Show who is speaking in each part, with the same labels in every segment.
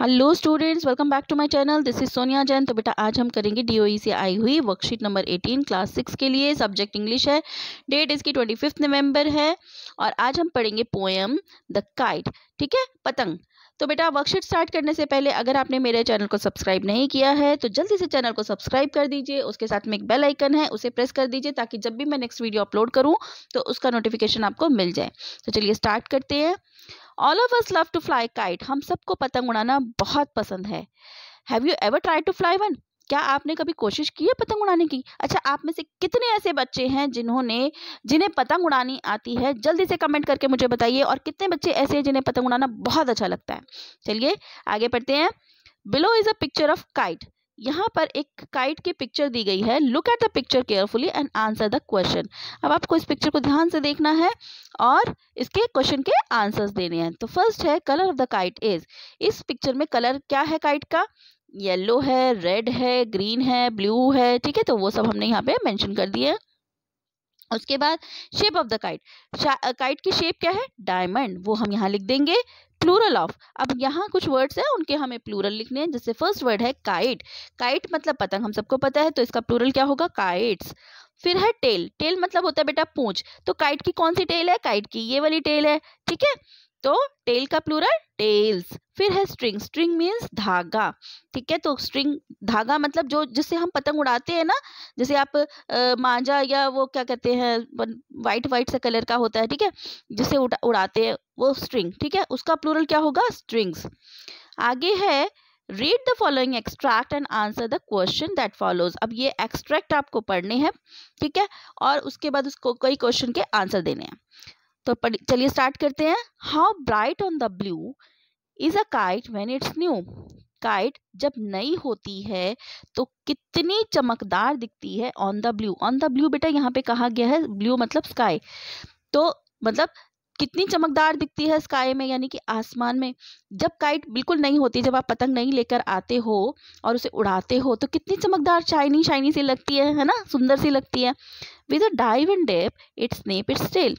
Speaker 1: Hello students, welcome back to my channel. This is Sonia Jain. तो बेटा आज हम करेंगे डीओई से आई हुई वर्कशीट नंबर 18 क्लास 6 के लिए। सब्जेक्ट इंग्लिश है। डेट इसकी 25 नवंबर है और आज हम पढ़ेंगे पोएम द काइट। ठीक है, पतंग। तो बेटा वर्कशीट स्टार्ट करने से पहले अगर आपने मेरे चैनल को सब्सक्राइब नहीं किया है तो जल्दी से चैनल को सब्सक्राइब कर दीजिए। उसके साथ में एक बेल आइकन है, उसे प्रेस कर दीजिए ताकि जब भी मैं नेक्स्ट वीडियो अपलोड करूँ तो उसका नोटिफिकेशन आपको मिल जाए। तो चलिए स्टार्ट करते हैं। All of us love to fly kite. हम सबको पतंग उड़ाना बहुत पसंद है। Have you ever try to fly one? क्या आपने कभी कोशिश की है पतंग उड़ाने की? अच्छा, आप में से कितने ऐसे बच्चे हैं जिन्हें पतंग उड़ानी आती है? जल्दी से कमेंट करके मुझे बताइए। और कितने बच्चे ऐसे हैं जिन्हें पतंग उड़ाना बहुत अच्छा लगता है? चलिए आगे बढ़ते हैं। Below is a picture of kite. यहाँ पर एक काइट की पिक्चर दी गई है। Look at the picture carefully and answer the question. अब आपको इस पिक्चर को ध्यान से देखना है और इसके क्वेश्चन के आंसर्स देने हैं। तो फर्स्ट है colour of the kite is. इस पिक्चर में कलर क्या है काइट का? येलो है, रेड है, ग्रीन है, ब्लू है। ठीक है, तो वो सब हमने यहाँ पे मेंशन कर दिए। उसके बाद shape of the kite. Kite की शेप क्या है? डायमंड। वो हम यहाँ लिख देंगे। Plural of. अब यहाँ कुछ वर्ड्स हैं, उनके हमें प्लूरल लिखने हैं। जैसे फर्स्ट वर्ड है काइट। काइट मतलब पतंग, हम सबको पता है, तो इसका प्लूरल क्या होगा? काइट्स। फिर है टेल। टेल मतलब होता है बेटा पूंछ। तो काइट की कौन सी टेल है? काइट की ये वाली टेल है। ठीक है, तो टेल का प्लूरल टेल्स। फिर है स्ट्रिंग। स्ट्रिंग मीन्स धागा। ठीक है, तो स्ट्रिंग धागा मतलब जो जिससे हम पतंग उड़ाते हैं ना, जैसे आप मांझा या वो क्या कहते हैं, वाइट वाइट से कलर का होता है। ठीक है, जिससे उड़ाते हैं वो स्ट्रिंग। ठीक है, उसका प्लूरल क्या होगा? स्ट्रिंग्स। आगे है read the following extract and answer the question that follows. अब ये एक्सट्रैक्ट आपको पढ़ने हैं। ठीक है, और उसके बाद उसको कई क्वेश्चन के आंसर देने हैं। तो चलिए स्टार्ट करते हैं। How bright on the blue is a kite when it's new. Kite जब नई होती है तो कितनी चमकदार दिखती है on the blue. On the blue बेटा यहाँ पे कहा गया है, ब्लू मतलब स्काई। तो मतलब कितनी चमकदार दिखती है स्काई में, यानी कि आसमान में। जब काइट बिल्कुल नहीं होती, जब आप पतंग नहीं लेकर आते हो और उसे उड़ाते हो तो कितनी चमकदार शाइनी शाइनी सी लगती है ना, सुंदर सी लगती है। With a dive and dip it snap its tail.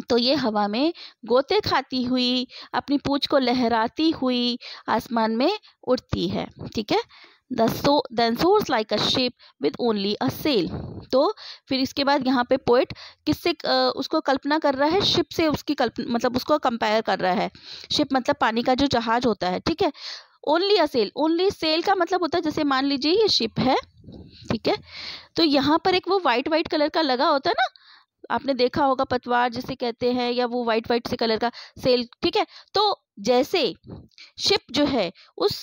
Speaker 1: तो ये हवा में गोते खाती हुई, अपनी पूंछ को लहराती हुई आसमान में उड़ती है। ठीक है, then soars like a ship with only a sail। तो फिर इसके बाद यहाँ पे पोएट किससे उसको कल्पना कर रहा है? शिप से उसकी कल्पना, मतलब उसको कंपेयर कर रहा है। शिप मतलब पानी का जो जहाज होता है। ठीक है, only a sail. Only sail का मतलब होता है, जैसे मान लीजिए ये शिप है। ठीक है, तो यहाँ पर एक वो वाइट वाइट कलर का लगा होता है ना, आपने देखा होगा, पतवार जिसे कहते हैं, या वो वाइट वाइट से कलर का सेल। ठीक है, तो जैसे शिप जो है उस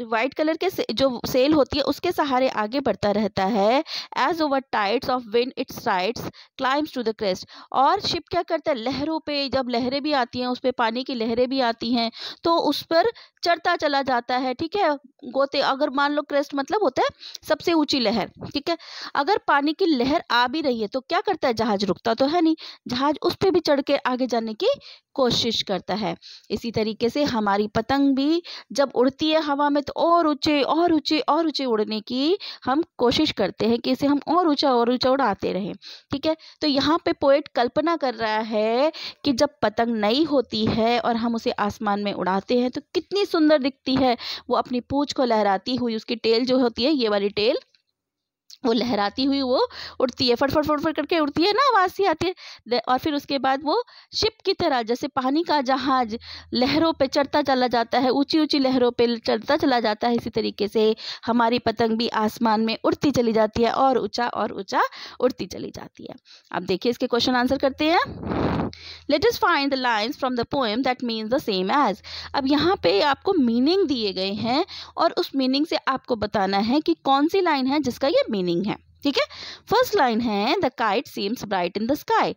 Speaker 1: वाइट कलर के जो सेल होती है उसके सहारे आगे बढ़ता रहता है। As over tides of wind its rides climbs to the crest. और शिप क्या करता है? लहरों पे, जब लहरें भी आती हैं, उस पे पानी की लहरें भी आती हैं, तो उस पर चढ़ता चला जाता है। ठीक है, गोते, अगर मान लो क्रेस्ट मतलब होता है सबसे ऊंची लहर। ठीक है, अगर पानी की लहर आ भी रही है तो क्या करता है? जहाज रुकता तो है नहीं, जहाज उस पे भी चढ़ के आगे जाने की कोशिश करता है। इसी तरीके से हमारी पतंग भी जब उड़ती है हवा में तो और ऊंचे और ऊंचे और ऊंचे उड़ने की हम कोशिश करते हैं कि इसे हम और ऊंचा उड़ाते रहें। ठीक है, तो यहाँ पे पोएट कल्पना कर रहा है कि जब पतंग नई होती है और हम उसे आसमान में उड़ाते हैं तो कितनी सुंदर दिखती है। वो अपनी पूंछ को लहराती हुई, उसकी टेल जो होती है, ये वाली टेल, वो लहराती हुई वो उड़ती है, फटफट फटफट करके उड़ती है ना, आवाज सी आती है। और फिर उसके बाद वो शिप की तरह, जैसे पानी का जहाज लहरों पे चढ़ता चला जाता है, ऊंची ऊंची लहरों पे चढ़ता चला जाता है, इसी तरीके से हमारी पतंग भी आसमान में उड़ती चली जाती है और ऊंचा उड़ती चली जाती है। अब देखिए इसके क्वेश्चन आंसर करते हैं। Let us find the lines from the poem that means the same as. अब यहाँ पे आपको मीनिंग दिए गए हैं और उस मीनिंग से आपको बताना है कि कौन सी लाइन है जिसका ये मीनिंग है। ठीक है, फर्स्ट लाइन है the kite seems bright in the sky.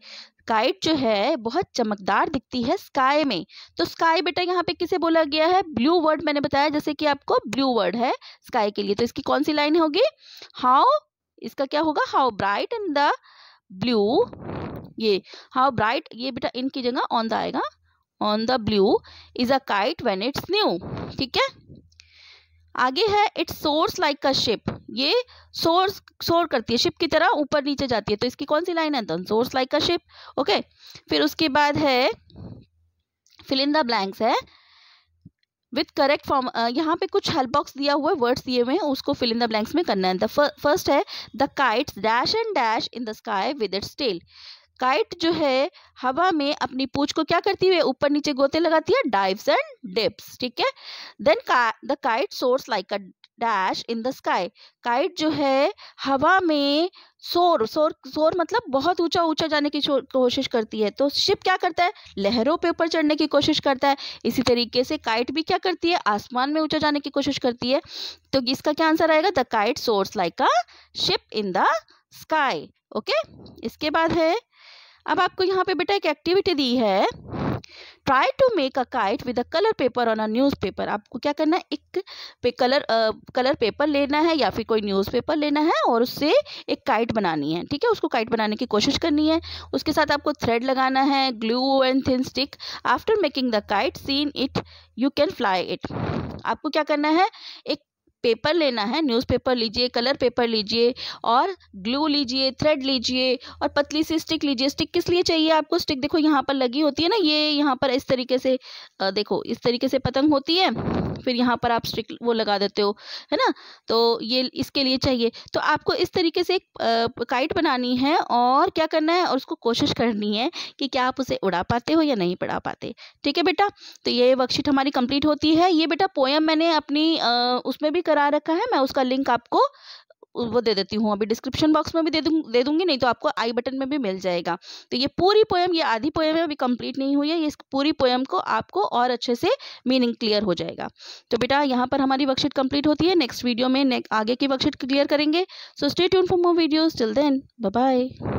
Speaker 1: Kite जो है बहुत चमकदार दिखती है स्काई में। तो स्काई बेटा यहाँ पे किसे बोला गया है? ब्लू वर्ड मैंने बताया, जैसे कि आपको ब्लू वर्ड है स्काई के लिए। तो इसकी कौन सी लाइन होगी? हाउ, इसका क्या होगा? How bright in the blue, ये हाउ ब्राइट, ये बेटा इनकी जगह ऑन द आएगा। On the blue is a kite when it's new. ठीक है, आगे है it source like a ship. ये सोर करती है, शिप की तरह ऊपर नीचे जाती है। तो इसकी कौन सी लाइन है? Then soars like a ship. Okay, फिर उसके बाद है फिल इन द ब्लैंक्स है विथ करेक्ट फॉर्म। यहाँ पे कुछ हेल्प बॉक्स दिया हुआ है, वर्ड्स दिए हुए हैं, उसको फिल इन द ब्लैंक्स में करना है। द फर्स्ट है the kites dash and dash in the sky with its tail. Kite जो है हवा में अपनी पूंछ को क्या करती है, ऊपर नीचे गोते लगाती है, डाइव्स एंड डिप्स, ठीक है। Then the kite soars like a dash in the sky. Kite जो है हवा में सोर मतलब बहुत ऊंचा ऊंचा जाने की कोशिश करती है। तो शिप क्या करता है, लहरों पे ऊपर चढ़ने की कोशिश करता है। इसी तरीके से काइट भी क्या करती है, आसमान में ऊंचा जाने की कोशिश करती है। तो इसका क्या आंसर आएगा, the kite soars like a ship in the sky. Okay, इसके बाद है, अब आपको यहाँ पे बेटा एक एक्टिविटी दी है, try to make a kite with a colour paper on a newspaper. आपको क्या करना है, एक कलर पेपर लेना है या फिर कोई न्यूज़ पेपर लेना है और उससे एक काइट बनानी है, ठीक है। उसको काइट बनाने की कोशिश करनी है। उसके साथ आपको थ्रेड लगाना है, glue and thin stick. After making the kite seen it you can fly it. आपको क्या करना है, एक पेपर लेना है, न्यूज़पेपर लीजिए, कलर पेपर लीजिए और ग्लू लीजिए, थ्रेड लीजिए और पतली सी स्टिक लीजिए। स्टिक किस लिए चाहिए आपको, स्टिक देखो यहाँ पर लगी होती है ना, ये यहाँ पर इस तरीके से देखो इस तरीके से पतंग होती है, फिर यहाँ पर आप स्टिक वो लगा देते हो, है ना। तो ये इसके लिए चाहिए। तो आपको इस तरीके से एक काइट बनानी है और क्या करना है, और उसको कोशिश करनी है कि क्या आप उसे उड़ा पाते हो या नहीं उड़ा पाते, ठीक है बेटा। तो ये वर्कशीट हमारी कंप्लीट होती है। ये बेटा पोएम मैंने अपनी उसमें भी करा रखा है, मैं उसका लिंक आपको वो दे देती हूँ, अभी डिस्क्रिप्शन बॉक्स में भी दे दूंगी, नहीं तो आपको आई बटन में भी मिल जाएगा। तो ये पूरी पोएम, ये आधी पोएम है, अभी कंप्लीट नहीं हुई है, ये इस पूरी पोएम को आपको और अच्छे से मीनिंग क्लियर हो जाएगा। तो बेटा यहाँ पर हमारी वर्कशीट कंप्लीट होती है। नेक्स्ट वीडियो में आगे की वर्कशीट क्लियर करेंगे। So stay tune for more videos, till then bye bye.